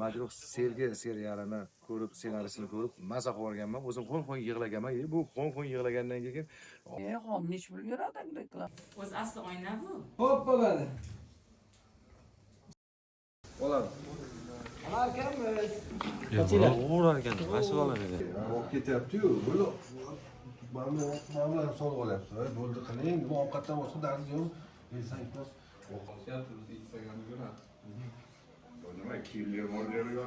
Majruh Sevgi serialini ko'rib, ssenarisini ko'rib, maza qilib yuborganman. O'zim qo'ng yig'laganman. Bu qo'ng yig'lagandan keyin Homnish pul yuradi reklam. O'z asli oyna bu. Xo'p bo'ladi. bo'ladi. Alarkanmiz. O'g'rar ekan, mas'ul oladi. Olib ketyapti-yu, bo'ldi. Mana bilan solib olyapsiz. Bo'ldi qiling, nima ovqatdan boshqa dardi yo'q. Yesang bas. O'qishyapti, biz Instagramda ko'ramiz. Nima kiyimlar bor yerga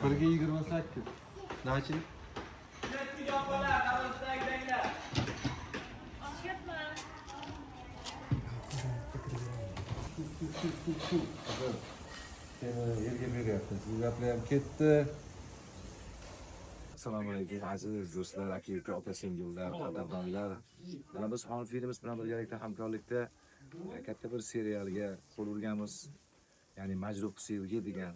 Birga 28. Nachi? Seni yerga beryapti. Siz gaplar ham ketdi. Assalomu alaykum aziz do'stlar, aka opa-singillar, qadrdonlar. Mana biz Xon filmimiz bilan birgalikda hamkorlikda katta bir serialga qo'l urganmiz. Ya'ni Majruh Sevgi degan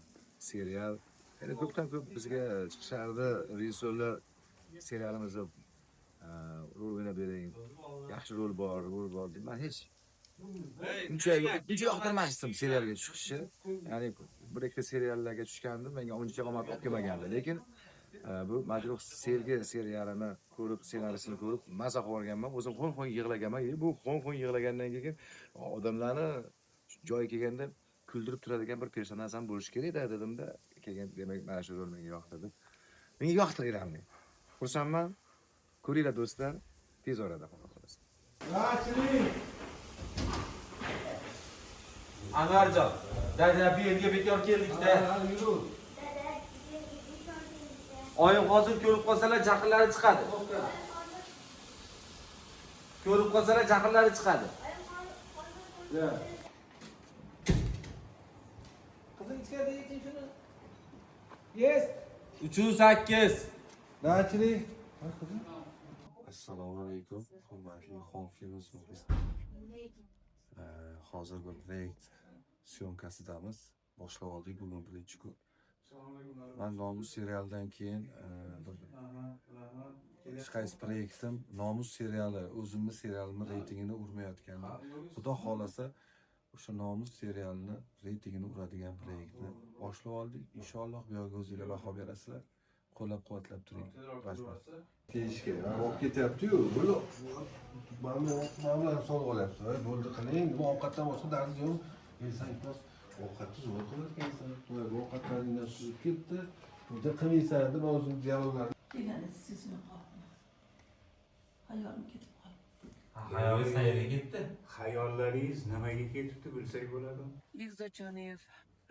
serial. Ya'ni ko'pdan ko'p bizga chiqishardi rejissyorlar serialimizda rol o'ynab bering. Yaxshi rol bor deb. Men hech uncha yoqtirmasdim serialga chiqishi. Ya'ni bir ikkita seriallarga tushgandim, menga uncha omad olib kelmagandi, lekin bu Majruh Sevgi serialini ko'rib, ssenarisini ko'rib, maza qilib yuborganman. O'zim qo'ng yig'laganman. Bu qo'ng yig'lagandan keyin odamlarni joyi kelganda kuldirib turadigan bir personaj ham bo'lishi kerak dedimda, keyin demak mana shu rol menga yoqtirdi. Menga yoqtiringlarmi? Xursandman. Ko'ringlar do'stlar, tez orada qolamiz. Nachilik. Anvarjon, dada bu yerga bekor keldik-da. Yurur. Oyim hozir ko'rib qolsalar jaqinlari chiqadi. Ko'rib qolsalar jaqinlari chiqadi. Ya. Qizim ichkari yeting shuni. Yes. 308. Nachilik. Assalomu alaykum, hurmatli Xon filmimiz muxlislari. Hozir bir proyekt syomkasidamiz. Boshlab oldik bugun birinchi kun. Men Nomus serialidan keyin hech qaysi proyektim Nomus seriali, o'zimni serialimni reytingini urmayotgandi. Xudo xolasa o'sha Nomus serialini reytingini uradigan proyektni boshlab oldik. Inshaalloh bu yerga o'zingizlar baho berasizlar. Qo'llab-quvvatlab turing. Rahmat. Teshga olib ketyapti-yu, bo'ldi. Mana bilan solib olyapsiz. Bo'ldi qiling, nima ovqatdan boshqa dardi yo'q. Yesang bas. Ovqatni zo'r qilarkansan. To'y ovqatlaringdan suzib ketdi. Juda qilmaysan deb o'zim dialoglar. Kelani sizmi qoldi. Hayolim ketib qoldi. Hayolingiz qayerga ketdi? Hayollaringiz nimaga ketibdi bilsak bo'ladi. Bekzod Joneyev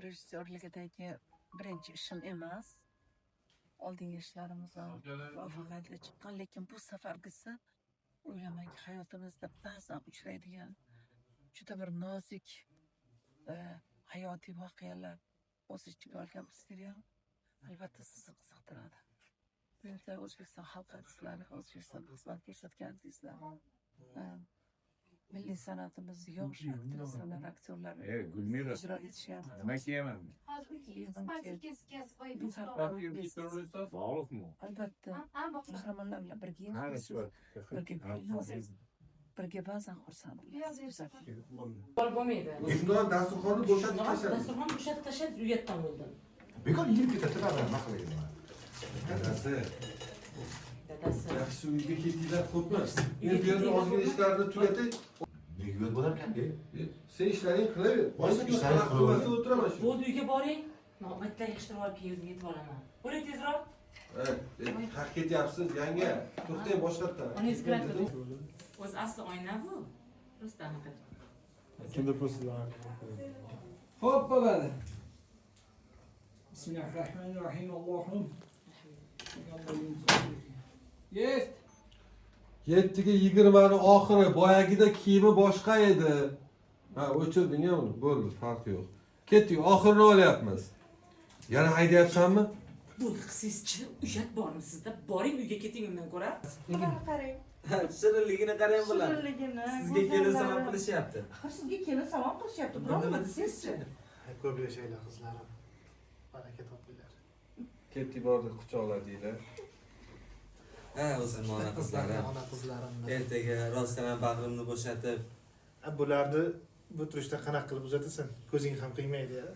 rejissyorligidagi birinchi ishim emas. Oldingi ishlarimiz muvaffaqiyatli chiqqan, lekin bu safargisi o'ylamanki hayotimizda ba'zan uchraydigan juda bir nozik hayotiy voqealar o'z ichiga olgan bir serial albatta sizni qiziqtiradi. Bu yerda O'zbekiston xalq artistlari, O'zbekiston xizmat ko'rsatgandingizlar. Milliy san'atimizni yosh aktrisalar, aktyorlar Gulmira, ijro etishyapti. nima kiyaman? Bog'liqmi? Albatta qahramonlar bilan birga birga ba'zan xursand bo'lasiz. Bo'lmaydi. Shundan dasturxonni bo'shatib tashladi. Dasturxon bo'shatib tashlab uyatdan bo'ldim. Bekor yeb ketadi, nima qilayman? Dadasi, Dadasi. yaxshi uyga ketinglar qo'rqmas. Men bu yerda ozgina ishlarni tugatay. Nega yo'l bo'lar ekan deb. Sen ishlaring qilaver. Boshqa ishlaring ishlar qilaver. qilmasdan o'tiraman shu. Bu uyga boring. Navbatda yig'ishtirib olib keyin o'zim yetib olaman. Bo'ling tezroq. Haq ketyapsiz, yanga. To'xtang boshqa yerdan. Uni eslatib. O'z asli oyna bu. Rustam aka. Kimda po'stlar? Xo'p bo'ladi. Bismillahirrohmanirrohim. Allohim. Yes. 7 ga 20 ni oxiri boyagida kiyimi boshqa edi. Ha, o'chirding uni. Bo'ldi, farqi yo'q. Ketdik, oxirini olyapmiz. Yana haydayapsanmi? Bu qizingizchi uyat bormi sizda? Boring uyga keting undan ko'ra. Qarang. Shirinligini qarang bular. Shirinligini. Sizga kelin salom qilishyapti. Sizga kelin salom qilishyapti. Nima desizchi? Ko'p yashaylar qizlarim. Baraka topinglar. Ketdik bordik, quchoqladinglar. Ha, o'zimni ona qizlari. Ona qizlarimni. Ertaga rostdan bag'rimni bo'shatib, Bularni bu turishda qanaqa qilib uzatasan? Ko'zing ham qiymaydi-ya.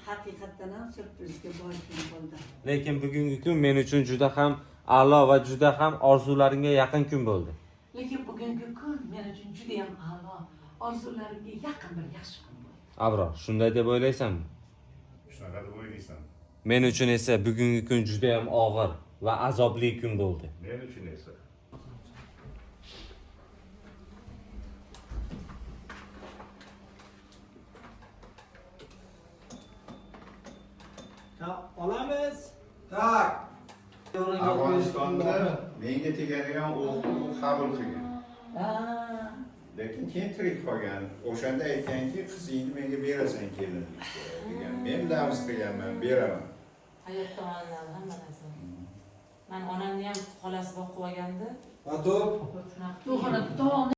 Haqiqatdan ham syurprizga boy kun bo'ldi. lekin bugungi kun men uchun juda ham a'lo va juda ham orzularimga yaqin kun bo'ldi. Lekin bugungi kun men uchun juda ham a'lo, orzularimga yaqin bir yaxshi kun bo'ldi. Abror, shunday deb o'ylaysanmi? Shunaqa deb o'ylaysan. Men uchun esa bugungi kun juda ham og'ir va azobli kun bo'ldi. Men uchun esa. Olamiz. Tak. Afg'onistonda menga tegadigan o'qni u qabul qilgan. Lekin keyin tirik qolgan. O'shanda aytganki, qizingni menga berasan kelin degan. Men darz qilganman, beraman. Hayotda onalar hamma narsa. Men onamni ham xolasi boqib olgandi. Ato'p. Shunaqa. Bu xona taom